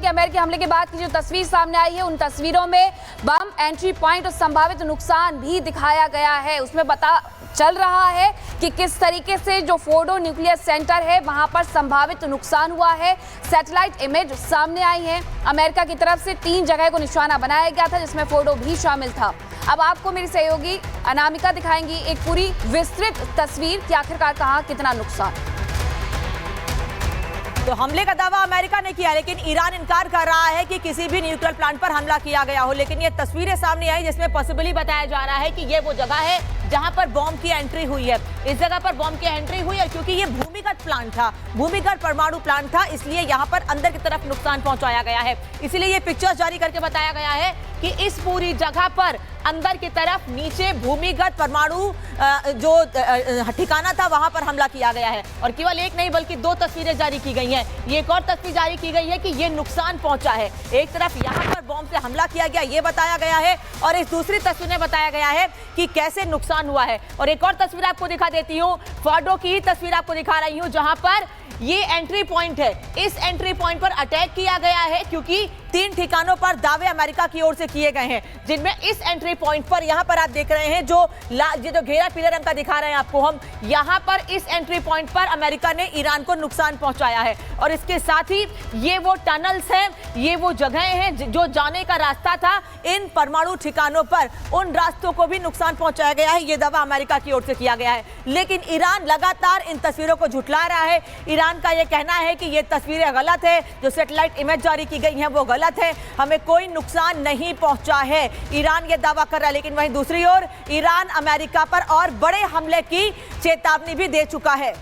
कि अमेरिकी हमले के बाद की जो तस्वीर सामने आई है, उन तस्वीरों में बम एंट्री पॉइंट और संभावित नुकसान भी दिखाया गया है। उसमें पता चल रहा है कि किस तरीके से जो फोर्डो न्यूक्लियर सेंटर है वहां पर संभावित नुकसान हुआ है। सैटेलाइट इमेज सामने आई है। अमेरिका की तरफ से 3 जगह को निशाना बनाया गया था, जिसमें फोर्डो भी शामिल था। अब आपको मेरी सहयोगी अनामिका दिखाएंगी एक पूरी विस्तृत तस्वीर कि आखिरकार कहां कितना नुकसान। तो हमले का दावा अमेरिका ने किया, लेकिन ईरान इनकार कर रहा है कि किसी भी न्यूक्लियर प्लांट पर हमला किया गया हो। लेकिन ये तस्वीरें सामने आई जिसमें पॉसिबली बताया जा रहा है कि ये वो जगह है जहां पर बॉम्ब की एंट्री हुई है। इस जगह पर बॉम्ब की एंट्री हुई है क्योंकि ये भूमिगत प्लांट था, भूमिगत परमाणु प्लांट था, इसलिए यहाँ पर अंदर की तरफ नुकसान पहुंचाया गया है। इसीलिए ये पिक्चर्स जारी करके बताया गया है कि इस पूरी जगह पर अंदर की तरफ नीचे भूमिगत परमाणु जो ठिकाना था वहां पर हमला किया गया है। और केवल एक नहीं बल्कि 2 तस्वीरें जारी की गई हैं। ये एक और तस्वीर जारी की गई है कि ये नुकसान पहुंचा है। एक तरफ यहाँ पर बॉम्ब से हमला किया गया, ये बताया गया है, और इस दूसरी तस्वीर में बताया गया है कि कैसे नुकसान हुआ है। और एक और तस्वीर आपको दिखा देती हूँ, फोर्डो की तस्वीर आपको दिखा रही हूँ, जहां पर ये एंट्री पॉइंट है। इस एंट्री पॉइंट पर अटैक किया गया है क्योंकि 3 ठिकानों पर दावे अमेरिका की ओर से किए गए हैं, जिनमें इस एंट्री पॉइंट पर यहाँ पर आप देख रहे हैं जो घेरा पीले रंग का दिखा रहे हैं आपको हम, यहाँ पर इस एंट्री पॉइंट पर अमेरिका ने ईरान को नुकसान पहुंचाया है। और इसके साथ ही ये वो टनल्स हैं, ये वो जगह हैं जो जाने का रास्ता था इन परमाणु ठिकानों पर, उन रास्तों को भी नुकसान पहुंचाया गया है। ये दावा अमेरिका की ओर से किया गया है, लेकिन ईरान लगातार इन तस्वीरों को झुठला रहा है। ईरान का यह कहना है कि ये तस्वीरें गलत है, जो सैटेलाइट इमेज जारी की गई हैं वो गलत है, हमें कोई नुकसान नहीं पहुंचा है, ईरान ये दावा कर रहा है। लेकिन वहीं दूसरी ओर ईरान अमेरिका पर और बड़े हमले की चेतावनी भी दे चुका है।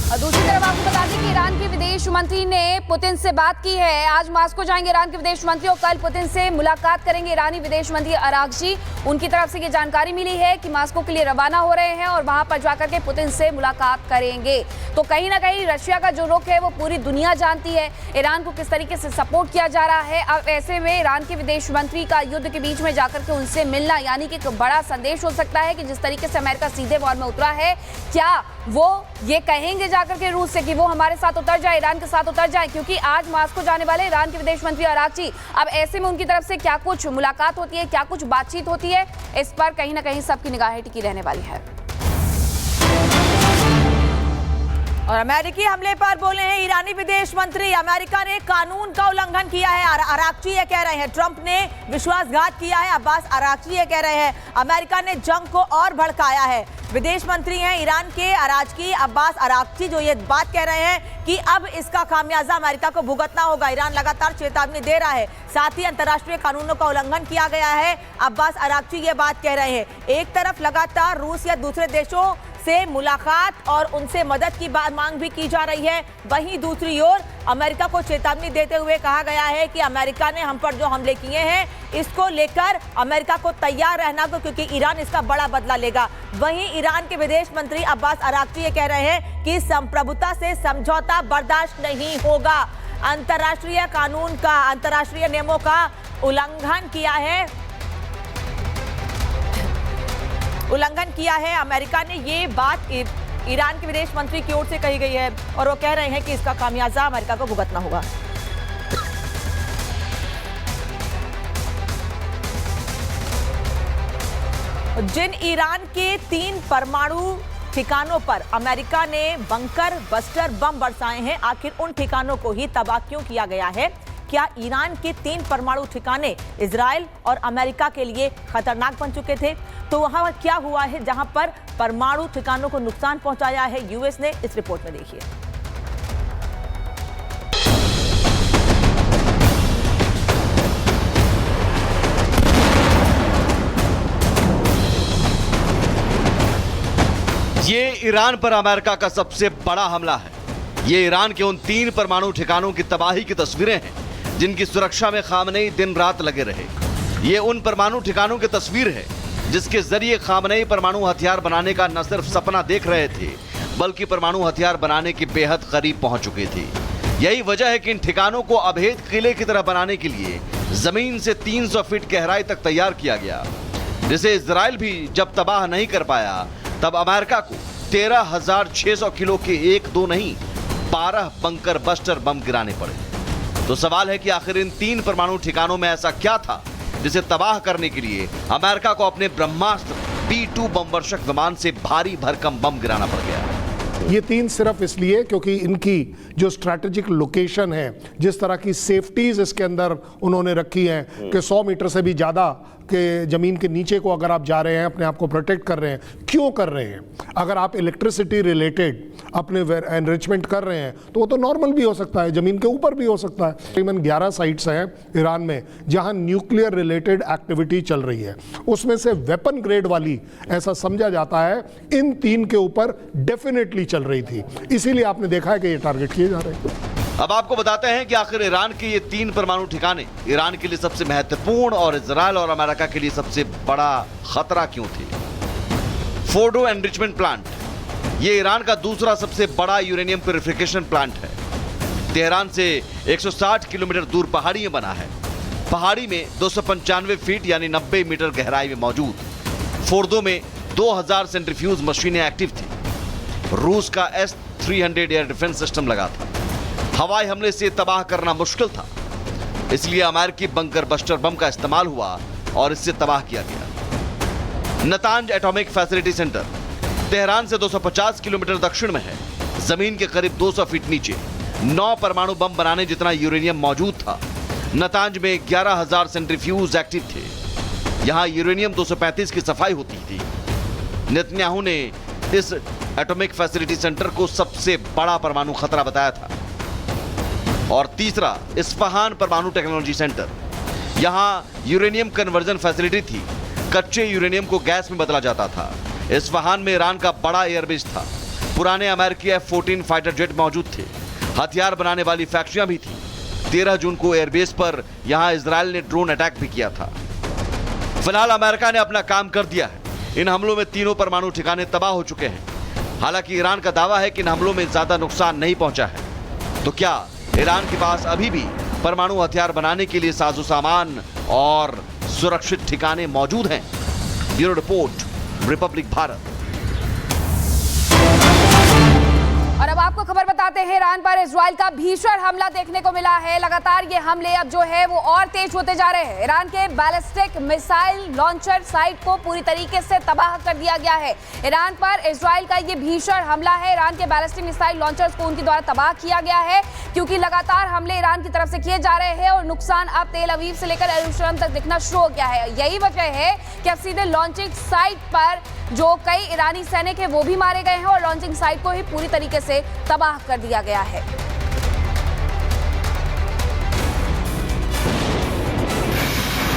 और दूसरी तरफ आपको बता दें कि ईरान के विदेश मंत्री ने पुतिन से बात की है। आज मास्को जाएंगे ईरान के विदेश मंत्री और कल पुतिन से मुलाकात करेंगे ईरानी विदेश मंत्री अरागची। उनकी तरफ से ये जानकारी मिली है कि मास्को के लिए रवाना हो रहे हैं और वहां पर जाकर के पुतिन से मुलाकात करेंगे। तो कहीं ना कहीं रशिया का जो रुख है वो पूरी दुनिया जानती है, ईरान को किस तरीके से सपोर्ट किया जा रहा है। अब ऐसे में ईरान के विदेश मंत्री का युद्ध के बीच में जाकर के उनसे मिलना यानी कि एक बड़ा संदेश हो सकता है कि जिस तरीके से अमेरिका सीधे वॉर में उतरा है, क्या वो ये कहेंगे जाकर के रूस से कि वो हमारे साथ उतर जाए, ईरान के साथ उतर जाए। क्योंकि आज मास्को जाने वाले ईरान के विदेश मंत्री अरागची, अब ऐसे में उनकी तरफ से क्या कुछ मुलाकात होती है, क्या कुछ बातचीत होती है, इस पर कहीं ना कहीं सबकी निगाहें टिकी रहने वाली है। और अमेरिकी हमले पर बोले हैं ईरानी विदेश मंत्री, अमेरिका ने कानून का उल्लंघन किया है। अरागची ये कह रहे हैं ट्रंप ने विश्वासघात किया है। अब्बास अरागची ये कह रहे हैं अमेरिका ने जंग को और भड़काया है। विदेश मंत्री हैं ईरान के अरागची, अब्बास अरागची, जो ये बात कह रहे हैं कि अब इसका खामियाजा अमेरिका को भुगतना होगा। ईरान लगातार चेतावनी दे रहा है, साथ ही अंतर्राष्ट्रीय कानूनों का उल्लंघन किया गया है। अब्बास अरागची ये बात कह रहे हैं। एक तरफ लगातार रूस या दूसरे देशों से मुलाकात और उनसे मदद की मांग भी की जा रही है, वहीं दूसरी ओर अमेरिका को चेतावनी देते हुए कहा गया है कि अमेरिका ने हम पर जो हमले किए हैं इसको लेकर अमेरिका को तैयार रहना को, क्योंकि ईरान इसका बड़ा बदला लेगा। वहीं ईरान के विदेश मंत्री अब्बास अरागची ये कह रहे हैं कि संप्रभुता से समझौता बर्दाश्त नहीं होगा। अंतर्राष्ट्रीय कानून का, अंतर्राष्ट्रीय नियमों का उल्लंघन किया है अमेरिका ने। ये बात ईरान के विदेश मंत्री की ओर से कही गई है और वो कह रहे हैं कि इसका खामियाजा अमेरिका को भुगतना होगा। जिन ईरान के 3 परमाणु ठिकानों पर अमेरिका ने बंकर बस्टर बम बरसाए हैं, आखिर उन ठिकानों को ही तबाह क्यों किया गया है? क्या ईरान के 3 परमाणु ठिकाने इजराइल और अमेरिका के लिए खतरनाक बन चुके थे? तो वहां क्या हुआ है जहां पर परमाणु ठिकानों को नुकसान पहुंचाया है यूएस ने? इस रिपोर्ट में देखिए। ये ईरान पर अमेरिका का सबसे बड़ा हमला है। ये ईरान के उन 3 परमाणु ठिकानों की तबाही की तस्वीरें हैं जिनकी सुरक्षा में खामनेई दिन रात लगे रहे। ये उन परमाणु ठिकानों की तस्वीर है जिसके जरिए खामनेई परमाणु हथियार बनाने का न सिर्फ सपना देख रहे थे, बल्कि परमाणु हथियार बनाने के बेहद करीब पहुंच चुके थे। यही वजह है कि इन ठिकानों को अभेद किले की तरह बनाने के लिए जमीन से 300 फीट गहराई तक तैयार किया गया, जिसे इजराइल भी जब तबाह नहीं कर पाया तब अमेरिका को 13,600 किलो के 1-2 नहीं 12 बंकर बस्टर बम गिराने पड़े। तो सवाल है कि आखिर इन 3 परमाणु ठिकानों में ऐसा क्या था जिसे तबाह करने के लिए अमेरिका को अपने ब्रह्मास्त्र B-2 बमवर्षक विमान से भारी भरकम बम गिराना पड़ गया। ये 3 सिर्फ इसलिए क्योंकि इनकी जो स्ट्रैटेजिक लोकेशन है, जिस तरह की सेफ्टीज इसके अंदर उन्होंने रखी हैं कि 100 मीटर से भी ज़्यादा के ज़मीन के नीचे को अगर आप जा रहे हैं, अपने आप को प्रोटेक्ट कर रहे हैं, क्यों कर रहे हैं? अगर आप इलेक्ट्रिसिटी रिलेटेड अपने एनरिचमेंट कर रहे हैं तो वो तो नॉर्मल भी हो सकता है, ज़मीन के ऊपर भी हो सकता है। तकरीबन 11 साइट्स हैं ईरान में जहां न्यूक्लियर रिलेटेड एक्टिविटी चल रही है, उसमें से वेपन ग्रेड वाली ऐसा समझा जाता है इन 3 के ऊपर डेफिनेटली चल रही थी, इसीलिए आपने देखा है कि ये टारगेट किए जा रहे हैं। अब आपको बताते हैं कि आखिर ईरान के ये 3 परमाणु ठिकाने ईरान के लिए सबसे महत्वपूर्ण और इजराइल और अमेरिका के लिए सबसे बड़ा खतरा क्यों थे। फोर्डो एनरिचमेंट प्लांट, ये ईरान का दूसरा सबसे बड़ा यूरेनियम प्यूरिफिकेशन प्लांट है। तेहरान से 160 किलोमीटर दूर पहाड़ी में बना है। पहाड़ी में 295 फीट यानी 90 मीटर गहराई में मौजूद फोर्डो में 2000 सेंट्रीफ्यूज मशीनें एक्टिव थी। रूस का S-300 एयर डिफेंस सिस्टम लगा था। हवाई हमले से तबाह करना मुश्किल था, इसलिए अमेरिकी बंकर बस्टर बम का इस्तेमाल हुआ और इससे तबाह किया गया। Natanz atomic facility centre Tehran से 250 किलोमीटर दक्षिण में है। जमीन के करीब 200 फीट नीचे 9 परमाणु बम बनाने जितना यूरेनियम मौजूद था। नतांज में 11,000 सेंट्रीफ्यूज एक्टिव थे। यहां यूरेनियम 235 की सफाई होती थी। नेतन्याहू ने इस एटॉमिक फैसिलिटी सेंटर को सबसे बड़ा परमाणु खतरा बताया था। और तीसरा, इस्फहान परमाणु टेक्नोलॉजी सेंटर, यहां यूरेनियम कन्वर्जन फैसिलिटी थी। कच्चे यूरेनियम को गैस में बदला जाता था। इस्फहान में ईरान का बड़ा एयरबेस था। पुराने अमेरिकी F-14 फाइटर जेट मौजूद थे। हथियार बनाने वाली फैक्ट्रियां भी थी। 13 जून को एयरबेस पर यहां इजराइल ने ड्रोन अटैक भी किया था। फिलहाल अमेरिका ने अपना काम कर दिया है। इन हमलों में तीनों परमाणु ठिकाने तबाह हो चुके हैं। हालांकि ईरान का दावा है कि इन हमलों में ज्यादा नुकसान नहीं पहुंचा है। तो क्या ईरान के पास अभी भी परमाणु हथियार बनाने के लिए साजो सामान और सुरक्षित ठिकाने मौजूद हैं? Bureau report, Republic Bharat. और अब आपको खबर बताते हैं, ईरान पर इजराइल का भीषण हमला देखने को मिला है। लगातार ये हमले अब जो है वो और तेज होते जा रहे हैं। ईरान के बैलिस्टिक मिसाइल लॉन्चर साइट को पूरी तरीके से तबाह कर दिया गया है। ईरान पर इजराइल का ये भीषण हमला है। ईरान के बैलिस्टिक मिसाइल लॉन्चर्स को उनके द्वारा तबाह किया गया है, क्योंकि लगातार हमले ईरान की तरफ से किए जा रहे हैं और नुकसान अब तेल अवीव से लेकर यरूशलेम तक दिखना शुरू हो गया है। यही वजह है कि अब सीधे लॉन्चिंग साइट पर जो कई ईरानी सैनिक हैं वो भी मारे गए हैं और लॉन्चिंग साइट को ही पूरी तरीके से तबाह कर दिया गया है।